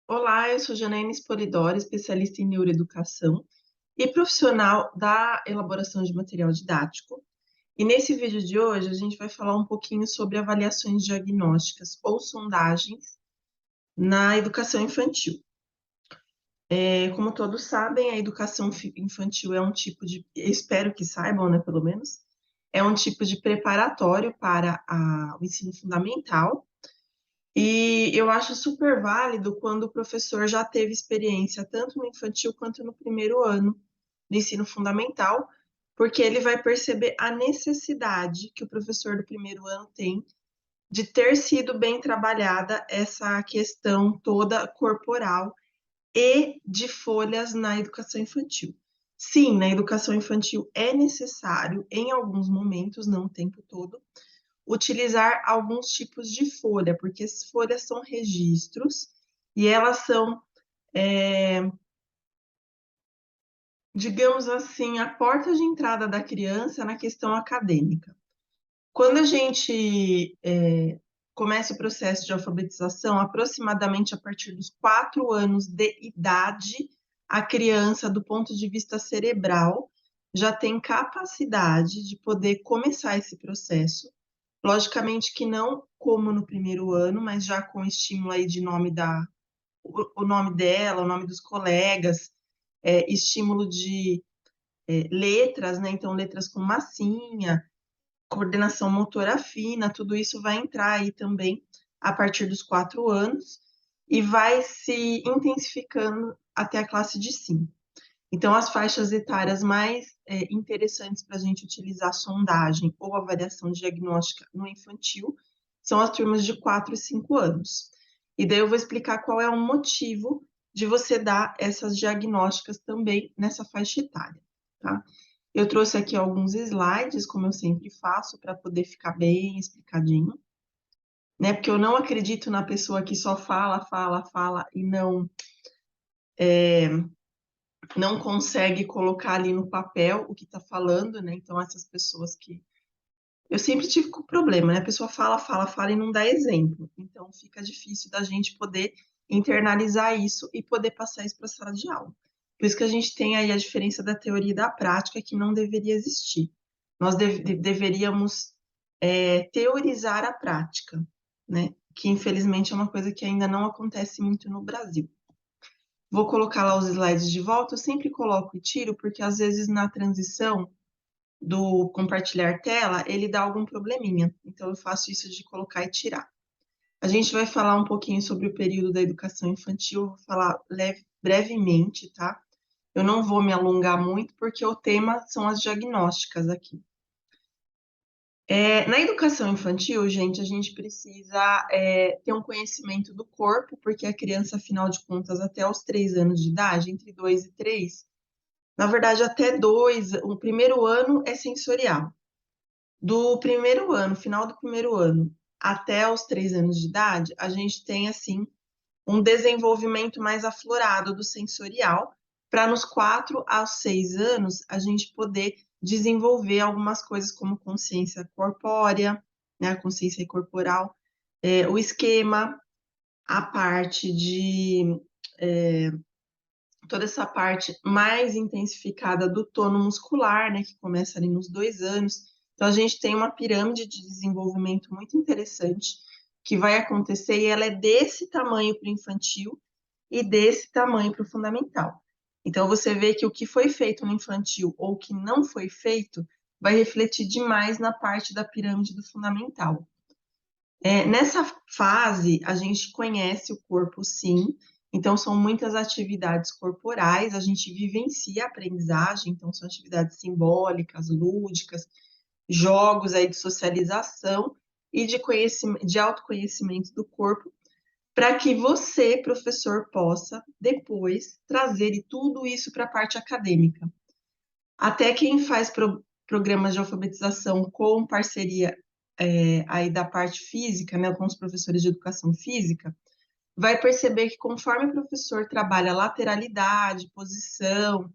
Olá, eu sou Janaína Sporidoro, especialista em neuroeducação e profissional da elaboração de material didático. E nesse vídeo de hoje a gente vai falar um pouquinho sobre avaliações diagnósticas ou sondagens na educação infantil. Como todos sabem, a educação infantil é um tipo de, espero que saibam, né, pelo menos, é um tipo de preparatório para o ensino fundamental. E eu acho super válido quando o professor já teve experiência tanto no infantil quanto no primeiro ano do ensino fundamental, porque ele vai perceber a necessidade que o professor do primeiro ano tem de ter sido bem trabalhada essa questão toda corporal e de folhas na educação infantil. Sim, na educação infantil é necessário, em alguns momentos, não o tempo todo, utilizar alguns tipos de folha, porque as folhas são registros e elas são, digamos assim, a porta de entrada da criança na questão acadêmica. Quando a gente começa o processo de alfabetização, aproximadamente a partir dos 4 anos de idade, a criança, do ponto de vista cerebral, já tem capacidade de poder começar esse processo. Logicamente que não como no primeiro ano, mas já com estímulo aí de o nome dela, o nome dos colegas, estímulo de letras, né? Então, letras com massinha, coordenação motora fina, tudo isso vai entrar aí também a partir dos 4 anos e vai se intensificando até a classe de 5. Então, as faixas etárias mais interessantes para a gente utilizar sondagem ou avaliação diagnóstica no infantil são as turmas de 4 e 5 anos. E daí eu vou explicar qual é o motivo de você dar essas diagnósticas também nessa faixa etária, tá? Eu trouxe aqui alguns slides, como eu sempre faço, para poder ficar bem explicadinho, né? Porque eu não acredito na pessoa que só fala, fala, fala e não consegue colocar ali no papel o que está falando, né? Então, essas pessoas que. Eu sempre tive com problema, né? A pessoa fala, fala, fala e não dá exemplo. Então, fica difícil da gente poder internalizar isso e poder passar isso para a sala de aula. Por isso que a gente tem aí a diferença da teoria e da prática, que não deveria existir. Nós deveríamos teorizar a prática, né? Que infelizmente é uma coisa que ainda não acontece muito no Brasil. Vou colocar lá os slides de volta, eu sempre coloco e tiro, porque às vezes na transição do compartilhar tela, ele dá algum probleminha. Então eu faço isso de colocar e tirar. A gente vai falar um pouquinho sobre o período da educação infantil, eu vou falar brevemente, tá? Eu não vou me alongar muito, porque o tema são as diagnósticas aqui. Na educação infantil, gente, a gente precisa ter um conhecimento do corpo, porque a criança, afinal de contas, até os 3 anos de idade, entre 2 e 3, na verdade, até 2, o primeiro ano é sensorial. Do primeiro ano, final do primeiro ano, até os 3 anos de idade, a gente tem, assim, um desenvolvimento mais aflorado do sensorial, para nos 4 aos 6 anos a gente poder desenvolver algumas coisas como consciência corpórea, né, a consciência corporal, o esquema, a parte de toda essa parte mais intensificada do tono muscular, né, que começa ali nos 2 anos. Então, a gente tem uma pirâmide de desenvolvimento muito interessante que vai acontecer e ela é desse tamanho para o infantil e desse tamanho para o fundamental. Então, você vê que o que foi feito no infantil ou o que não foi feito vai refletir demais na parte da pirâmide do fundamental. Nessa fase, a gente conhece o corpo, sim, então são muitas atividades corporais, a gente vivencia a aprendizagem, então são atividades simbólicas, lúdicas, jogos aí de socialização e de autoconhecimento do corpo, para que você, professor, possa depois trazer tudo isso para a parte acadêmica. Até quem faz programas de alfabetização com parceria aí da parte física, né, com os professores de educação física, vai perceber que conforme o professor trabalha lateralidade, posição,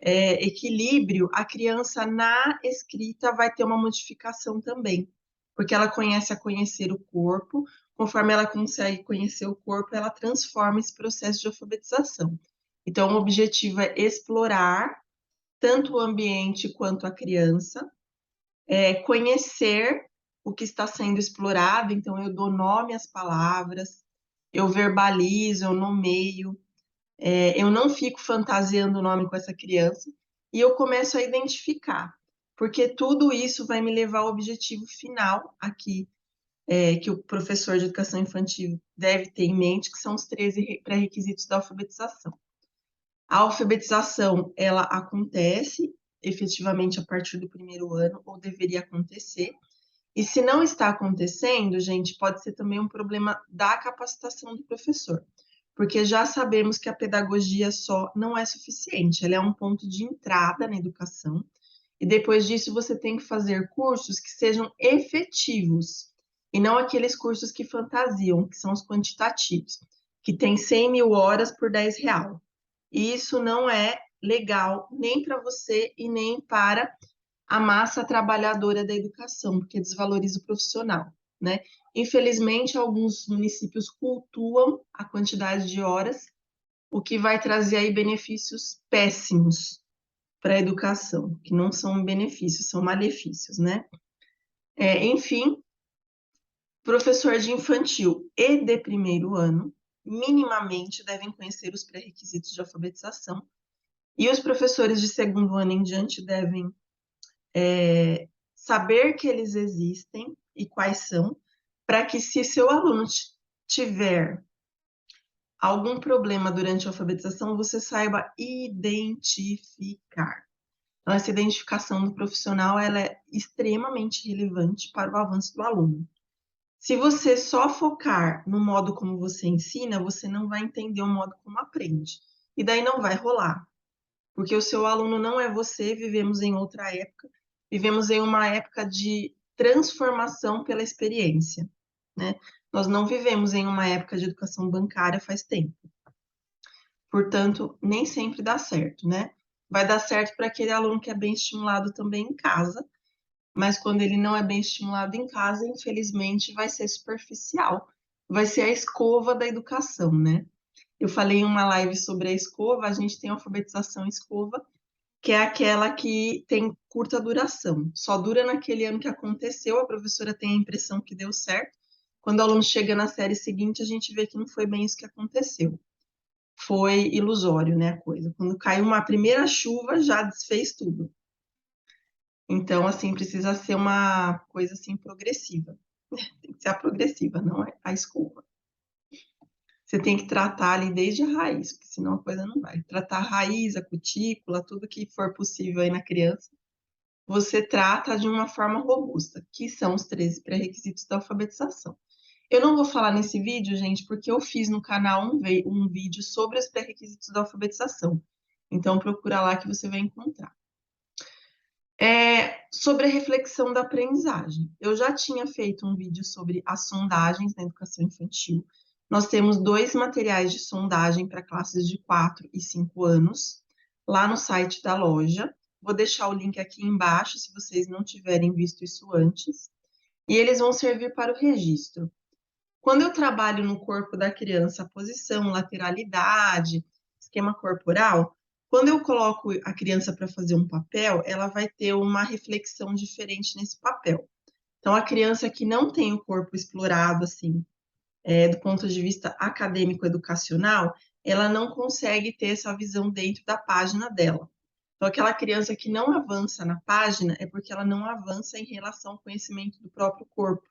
equilíbrio, a criança na escrita vai ter uma modificação também, porque ela começa a conhecer o corpo, conforme ela consegue conhecer o corpo, ela transforma esse processo de alfabetização. Então, o objetivo é explorar tanto o ambiente quanto a criança, conhecer o que está sendo explorado, então eu dou nome às palavras, eu verbalizo, eu nomeio, eu não fico fantasiando o nome com essa criança, e eu começo a identificar, porque tudo isso vai me levar ao objetivo final aqui, que o professor de educação infantil deve ter em mente, que são os 13 pré-requisitos da alfabetização. A alfabetização, ela acontece efetivamente a partir do primeiro ano, ou deveria acontecer. E se não está acontecendo, gente, pode ser também um problema da capacitação do professor, porque já sabemos que a pedagogia só não é suficiente, ela é um ponto de entrada na educação, e depois disso você tem que fazer cursos que sejam efetivos, e não aqueles cursos que fantasiam, que são os quantitativos, que tem 100 mil horas por R$ 10. E isso não é legal nem para você e nem para a massa trabalhadora da educação, porque desvaloriza o profissional, né? Infelizmente, alguns municípios cultuam a quantidade de horas, o que vai trazer aí benefícios péssimos para a educação, que não são benefícios, são malefícios, né? Enfim, professor de infantil e de primeiro ano, minimamente devem conhecer os pré-requisitos de alfabetização, e os professores de segundo ano em diante devem saber que eles existem e quais são, para que se seu aluno tiver algum problema durante a alfabetização, você saiba identificar. Então, essa identificação do profissional ela é extremamente relevante para o avanço do aluno. Se você só focar no modo como você ensina, você não vai entender o modo como aprende. E daí não vai rolar, porque o seu aluno não é você, vivemos em outra época, vivemos em uma época de transformação pela experiência, né? Nós não vivemos em uma época de educação bancária faz tempo. Portanto, nem sempre dá certo, né? Vai dar certo para aquele aluno que é bem estimulado também em casa, mas quando ele não é bem estimulado em casa, infelizmente vai ser superficial, vai ser a escova da educação, né? Eu falei em uma live sobre a escova, a gente tem a alfabetização escova, que é aquela que tem curta duração, só dura naquele ano que aconteceu, a professora tem a impressão que deu certo, quando o aluno chega na série seguinte, a gente vê que não foi bem isso que aconteceu. Foi ilusório, né, a coisa. Quando caiu uma primeira chuva, já desfez tudo. Então, assim, precisa ser uma coisa, assim, progressiva. Tem que ser a progressiva, não é a escova. Você tem que tratar ali desde a raiz, porque senão a coisa não vai. Tratar a raiz, a cutícula, tudo que for possível aí na criança, você trata de uma forma robusta, que são os 13 pré-requisitos da alfabetização. Eu não vou falar nesse vídeo, gente, porque eu fiz no canal um vídeo sobre os pré-requisitos da alfabetização. Então, procura lá que você vai encontrar. Sobre a reflexão da aprendizagem. Eu já tinha feito um vídeo sobre as sondagens na educação infantil. Nós temos 2 materiais de sondagem para classes de 4 e 5 anos, lá no site da loja. Vou deixar o link aqui embaixo, se vocês não tiverem visto isso antes. E eles vão servir para o registro. Quando eu trabalho no corpo da criança, a posição, lateralidade, esquema corporal, quando eu coloco a criança para fazer um papel, ela vai ter uma reflexão diferente nesse papel. Então, a criança que não tem o corpo explorado, assim, do ponto de vista acadêmico-educacional, ela não consegue ter essa visão dentro da página dela. Então, aquela criança que não avança na página é porque ela não avança em relação ao conhecimento do próprio corpo,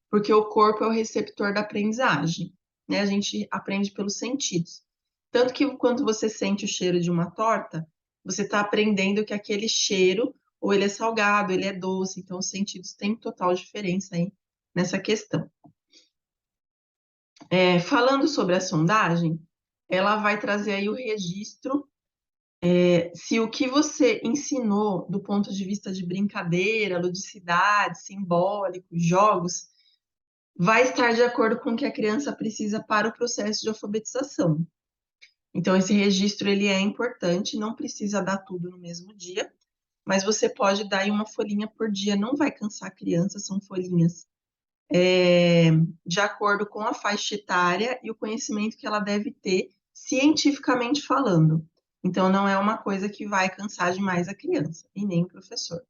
porque o corpo é o receptor da aprendizagem, né? A gente aprende pelos sentidos. Tanto que quando você sente o cheiro de uma torta, você está aprendendo que aquele cheiro, ou ele é salgado, ele é doce, então os sentidos têm total diferença aí nessa questão. Falando sobre a sondagem, ela vai trazer aí o registro, se o que você ensinou do ponto de vista de brincadeira, ludicidade, simbólico, jogos, vai estar de acordo com o que a criança precisa para o processo de alfabetização. Então, esse registro ele é importante, não precisa dar tudo no mesmo dia, mas você pode dar aí uma folhinha por dia, não vai cansar a criança, são folhinhas de acordo com a faixa etária e o conhecimento que ela deve ter, cientificamente falando. Então, não é uma coisa que vai cansar demais a criança e nem o professor.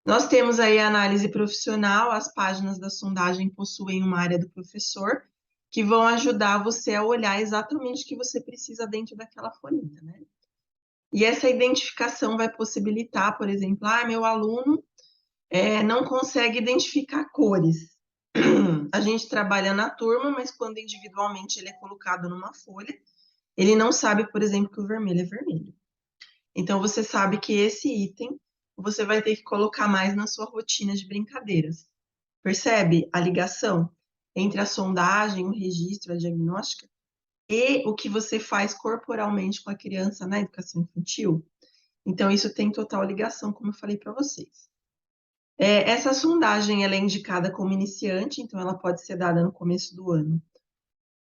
Nós temos aí a análise profissional, as páginas da sondagem possuem uma área do professor, que vão ajudar você a olhar exatamente o que você precisa dentro daquela folhinha, né? E essa identificação vai possibilitar, por exemplo, meu aluno não consegue identificar cores. A gente trabalha na turma, mas quando individualmente ele é colocado numa folha, ele não sabe, por exemplo, que o vermelho é vermelho. Então, você sabe que esse item você vai ter que colocar mais na sua rotina de brincadeiras. Percebe a ligação entre a sondagem, o registro, a diagnóstica e o que você faz corporalmente com a criança na educação infantil? Então, isso tem total ligação, como eu falei para vocês. Essa sondagem ela é indicada como iniciante, então ela pode ser dada no começo do ano.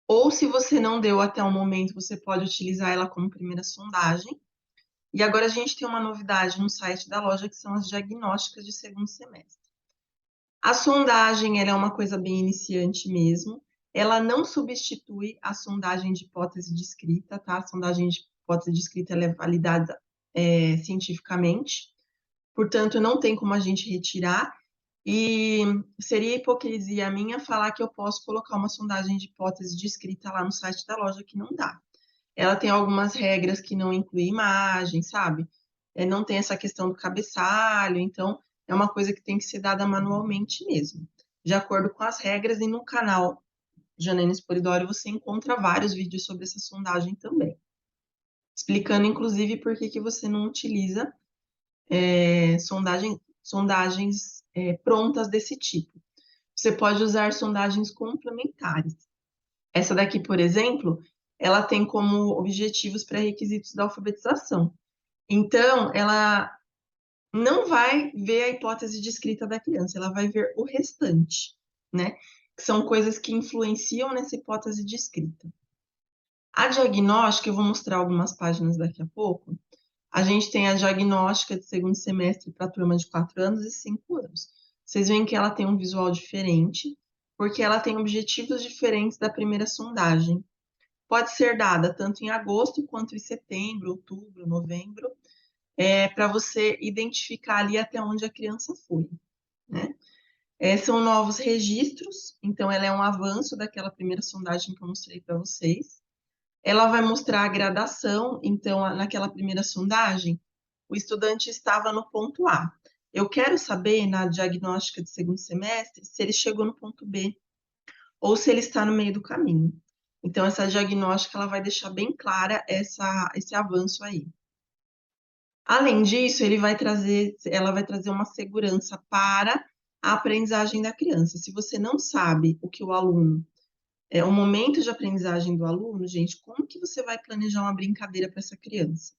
Ou se você não deu até o momento, você pode utilizar ela como primeira sondagem. E agora a gente tem uma novidade no site da loja, que são as diagnósticas de segundo semestre. A sondagem ela é uma coisa bem iniciante mesmo. Ela não substitui a sondagem de hipótese de escrita, tá? A sondagem de hipótese de escrita ela é validada cientificamente. Portanto, não tem como a gente retirar. E seria hipocrisia minha falar que eu posso colocar uma sondagem de hipótese de escrita lá no site da loja, que não dá. Ela tem algumas regras que não incluem imagem, sabe? Não tem essa questão do cabeçalho, então é uma coisa que tem que ser dada manualmente mesmo, de acordo com as regras, e no canal Janaína Sporidório você encontra vários vídeos sobre essa sondagem também, explicando inclusive por que você não utiliza sondagens prontas desse tipo. Você pode usar sondagens complementares. Essa daqui, por exemplo, ela tem como objetivos pré-requisitos da alfabetização. Então, ela não vai ver a hipótese de escrita da criança, ela vai ver o restante, né? Que são coisas que influenciam nessa hipótese de escrita. A diagnóstica, eu vou mostrar algumas páginas daqui a pouco. A gente tem a diagnóstica de segundo semestre para a turma de 4 anos e 5 anos. Vocês veem que ela tem um visual diferente, porque ela tem objetivos diferentes da primeira sondagem. Pode ser dada tanto em agosto quanto em setembro, outubro, novembro, para você identificar ali até onde a criança foi, né? São novos registros, então ela é um avanço daquela primeira sondagem que eu mostrei para vocês. Ela vai mostrar a gradação, então naquela primeira sondagem, o estudante estava no ponto A. Eu quero saber, na diagnóstica de segundo semestre, se ele chegou no ponto B ou se ele está no meio do caminho. Então, essa diagnóstica ela vai deixar bem clara esse avanço aí. Além disso, ela vai trazer uma segurança para a aprendizagem da criança. Se você não sabe o que o aluno, o momento de aprendizagem do aluno, gente, como que você vai planejar uma brincadeira para essa criança?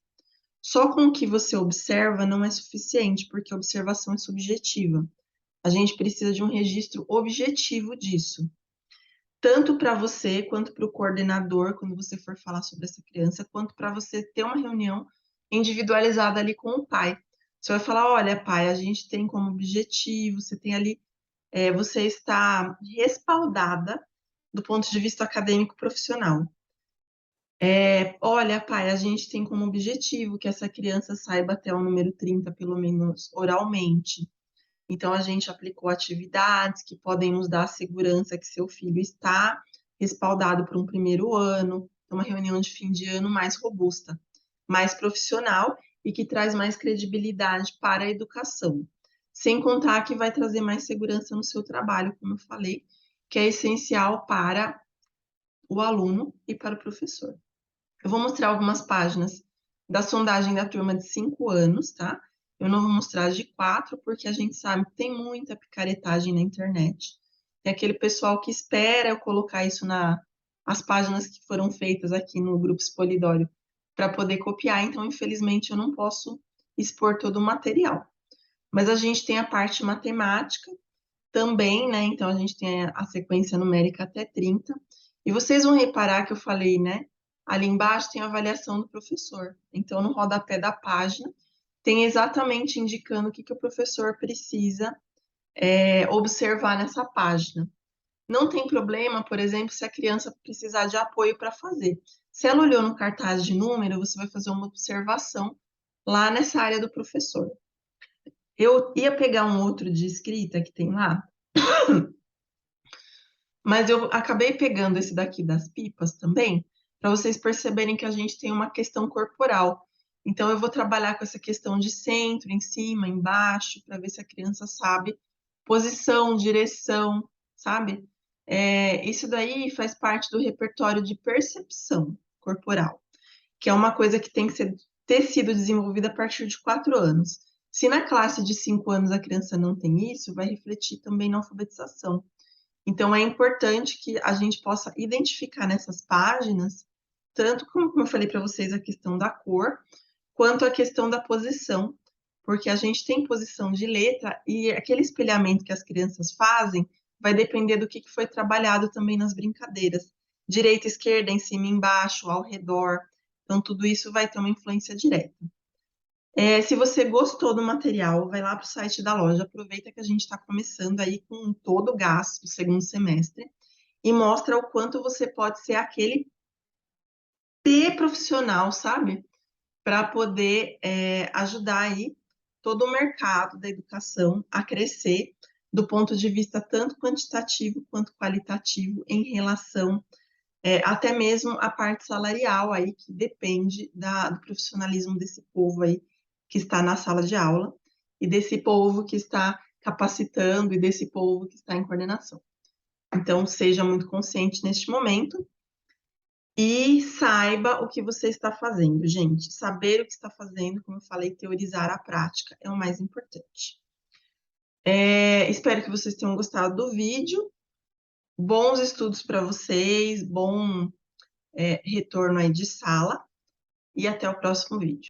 Só com o que você observa não é suficiente, porque a observação é subjetiva. A gente precisa de um registro objetivo disso, tanto para você quanto para o coordenador, quando você for falar sobre essa criança, quanto para você ter uma reunião individualizada ali com o pai. Você vai falar: olha, pai, a gente tem como objetivo, você tem ali, você está respaldada do ponto de vista acadêmico profissional. Olha, pai, a gente tem como objetivo que essa criança saiba até o número 30, pelo menos oralmente. Então, a gente aplicou atividades que podem nos dar a segurança que seu filho está respaldado por um primeiro ano, uma reunião de fim de ano mais robusta, mais profissional e que traz mais credibilidade para a educação. Sem contar que vai trazer mais segurança no seu trabalho, como eu falei, que é essencial para o aluno e para o professor. Eu vou mostrar algumas páginas da sondagem da turma de 5 anos, tá? Eu não vou mostrar as de 4, porque a gente sabe que tem muita picaretagem na internet. Tem aquele pessoal que espera eu colocar isso as páginas que foram feitas aqui no Grupo Spolidório para poder copiar, então, infelizmente, eu não posso expor todo o material. Mas a gente tem a parte matemática também, né? Então, a gente tem a sequência numérica até 30. E vocês vão reparar que eu falei, né? Ali embaixo tem a avaliação do professor. Então, no rodapé da página, tem exatamente indicando o que o professor precisa observar nessa página. Não tem problema, por exemplo, se a criança precisar de apoio para fazer. Se ela olhou no cartaz de número, você vai fazer uma observação lá nessa área do professor. Eu ia pegar um outro de escrita que tem lá, mas eu acabei pegando esse daqui das pipas também, para vocês perceberem que a gente tem uma questão corporal. Então, eu vou trabalhar com essa questão de centro, em cima, embaixo, para ver se a criança sabe posição, direção, sabe? Isso daí faz parte do repertório de percepção corporal, que é uma coisa que tem que ter sido desenvolvida a partir de 4 anos. Se na classe de 5 anos a criança não tem isso, vai refletir também na alfabetização. Então, é importante que a gente possa identificar nessas páginas, tanto como eu falei para vocês, a questão da cor, quanto a questão da posição, porque a gente tem posição de letra e aquele espelhamento que as crianças fazem vai depender do que foi trabalhado também nas brincadeiras. Direita, esquerda, em cima, embaixo, ao redor. Então, tudo isso vai ter uma influência direta. Se você gostou do material, vai lá para o site da loja, aproveita que a gente está começando aí com todo o gás do segundo semestre e mostra o quanto você pode ser aquele P profissional, sabe? Para poder ajudar aí todo o mercado da educação a crescer do ponto de vista tanto quantitativo quanto qualitativo em relação até mesmo a parte salarial aí que depende do profissionalismo desse povo aí que está na sala de aula e desse povo que está capacitando e desse povo que está em coordenação. Então, seja muito consciente neste momento e saiba o que você está fazendo, gente. Saber o que está fazendo, como eu falei, teorizar a prática é o mais importante. Espero que vocês tenham gostado do vídeo. Bons estudos para vocês, bom retorno aí de sala e até o próximo vídeo.